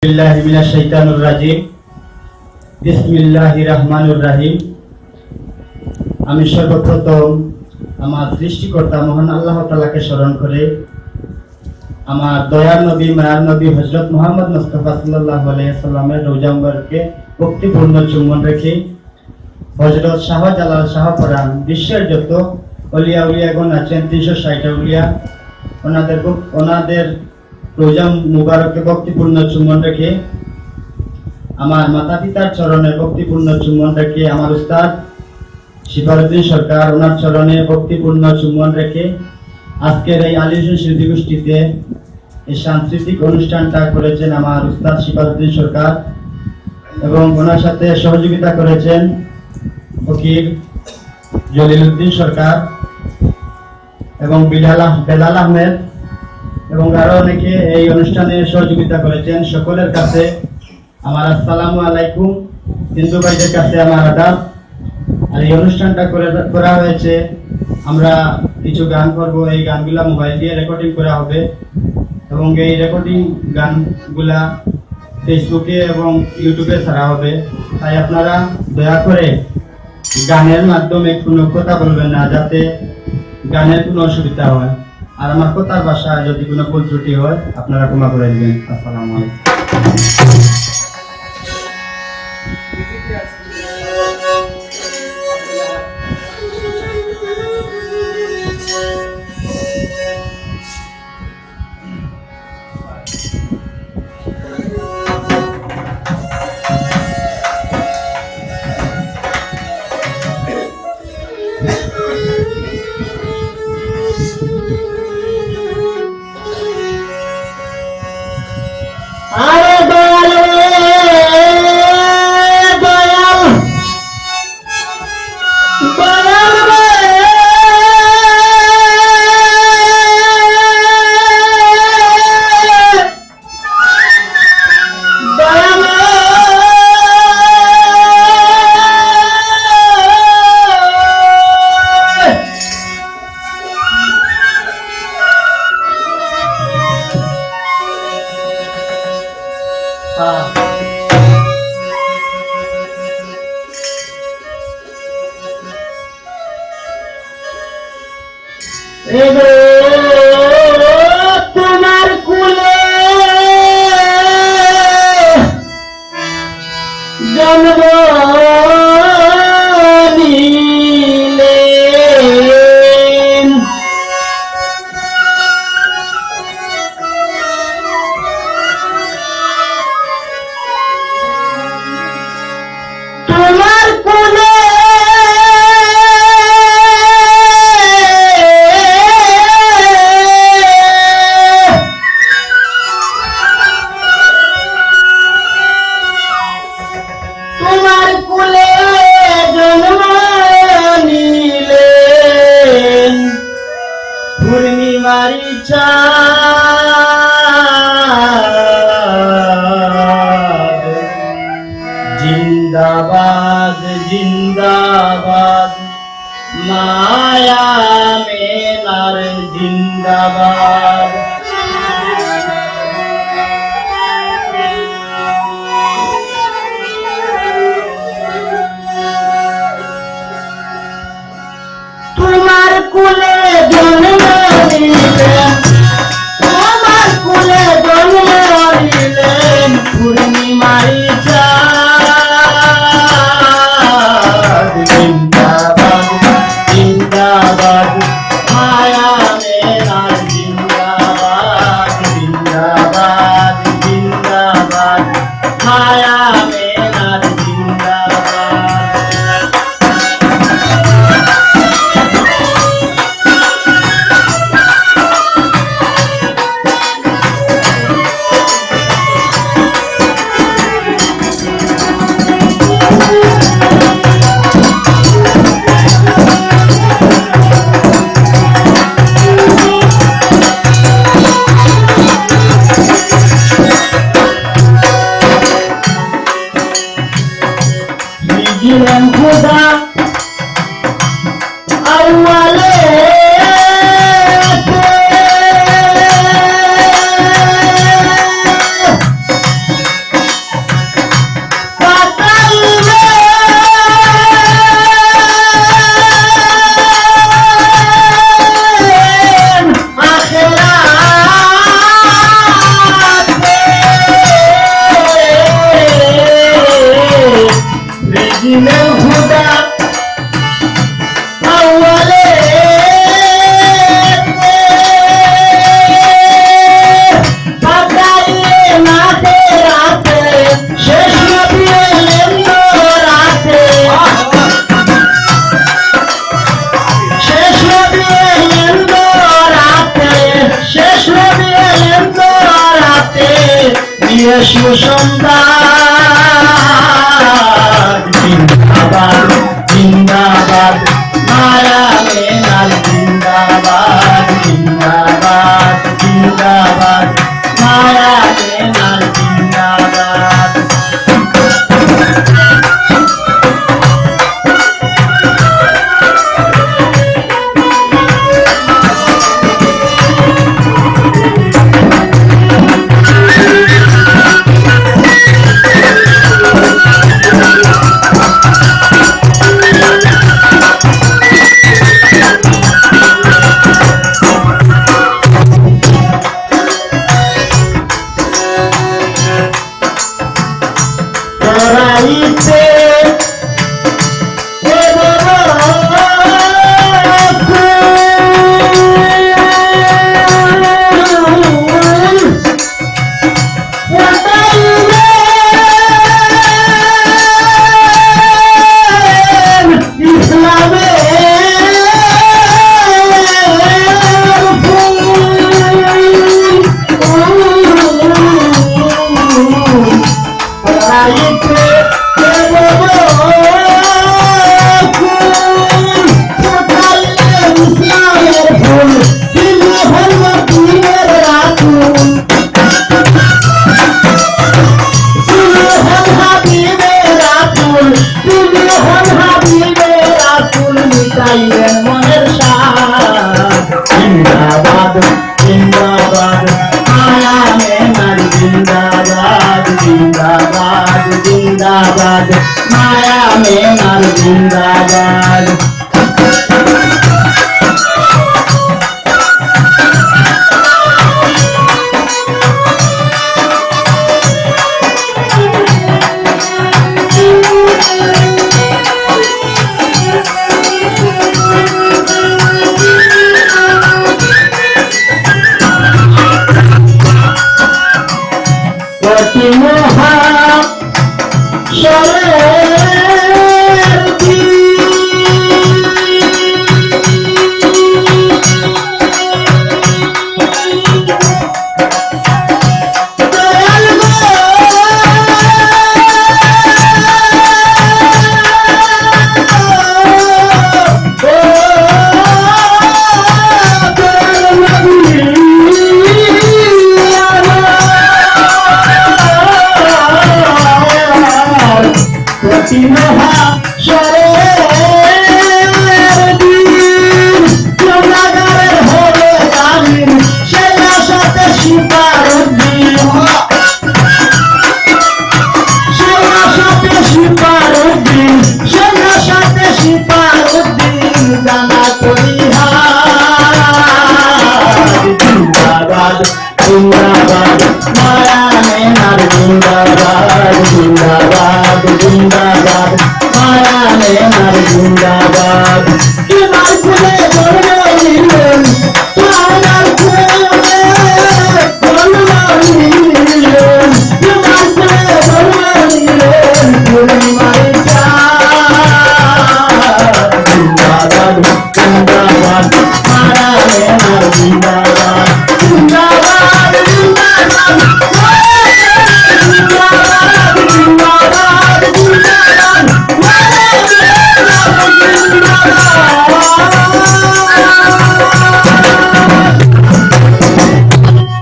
বিল্লাহি মিনাশ শাইতানির রাজিম। বিসমিল্লাহির রহমানির রহিম। আমি সর্বপ্রথম আমার সৃষ্টিকর্তা মহান আল্লাহ তাআলাকে স্মরণ করে আমার দয়ার নবী মায়ার নবী হযরত মুহাম্মদ মুস্তাফা সাল্লাল্লাহু আলাইহি সাল্লামের রওজা মুবারকে ভক্তিপূর্ণ চুম্বন রেখে হযরত শাহজালাল শাহপরাণ বিশ্বের যত ওলিয়া উলিয়াগণ আছেন 360 উলিয়া ওনাদের রোজা মুবারকে ভক্তিপূর্ণ চুম্বন রেখে আমার মাতা পিতার চরণে ভক্তিপূর্ণ চুম্বন রেখে আমার উস্তাদ শিফারউদ্দিন সরকার ওনার চরণে ভক্তিপূর্ণ চুম্বন রেখে আজকের এই আলিশান শিল্পী গোষ্ঠীতে এই সাংস্কৃতিক অনুষ্ঠানটা করেছেন আমার উস্তাদ শিফারউদ্দিন সরকার এবং ওনার সাথে সহযোগিতা করেছেন ফকির জলিলউদ্দিন সরকার এবং বেলাল আহমেদ এবং আরো অনেকে এই অনুষ্ঠানে সহযোগিতা করেছেন। সকলের কাছে আমার আসসালামু আলাইকুম, হিন্দু ভাইদের কাছে আমার আদাব। আর এই অনুষ্ঠানটা করা হয়েছে, আমরা কিছু গান করব, এই গানগুলা মোবাইল দিয়ে রেকর্ডিং করা হবে এবং এই রেকর্ডিং গানগুলা ফেসবুকে এবং ইউটিউবে ছাড়া হবে। তাই আপনারা দয়া করে গানের মাধ্যমে কোনো কথা বলবেন না, যাতে গানের কোনো অসুবিধা হয়। আর আমার কথার ভাষায় যদি কোনো ভুল ত্রুটি হয় আপনারা ক্ষমা করে দিবেন। আসসালামু আলাইকুম। তোমার কুলে জন্ম নিলেন, তোমার কুলে পূর্ণিমারি চাঁদ, জিন্দাবাদ জিন্দাবাদ মায়া মেলার জিন্দাবাদ। তোমার কুলে জন্ম নিলেন, তোমার কুলে জন্ম নিলেন পূর্ণিমারি চাঁদ, জিন্দাবাদ জিন্দাবাদ মায়া মেলার জিন্দাবাদ। সুসন্তান জিন্দাবাদ জিন্দাবাদ মায়া মেনার জিন্দাবাদ জিন্দাবাদ জিন্দাবাদ মায়া মেনার জিন্দাবাদ जिंदाबाद जिंदाबाद माया मेनार जिंदाबाद जिंदाबाद जिंदाबाद माया मेनार जिंदाबाद जिंदाबाद माया मेनार जिंदाबाद जिंदाबाद जिंदाबाद माया मेनार जिंदाबाद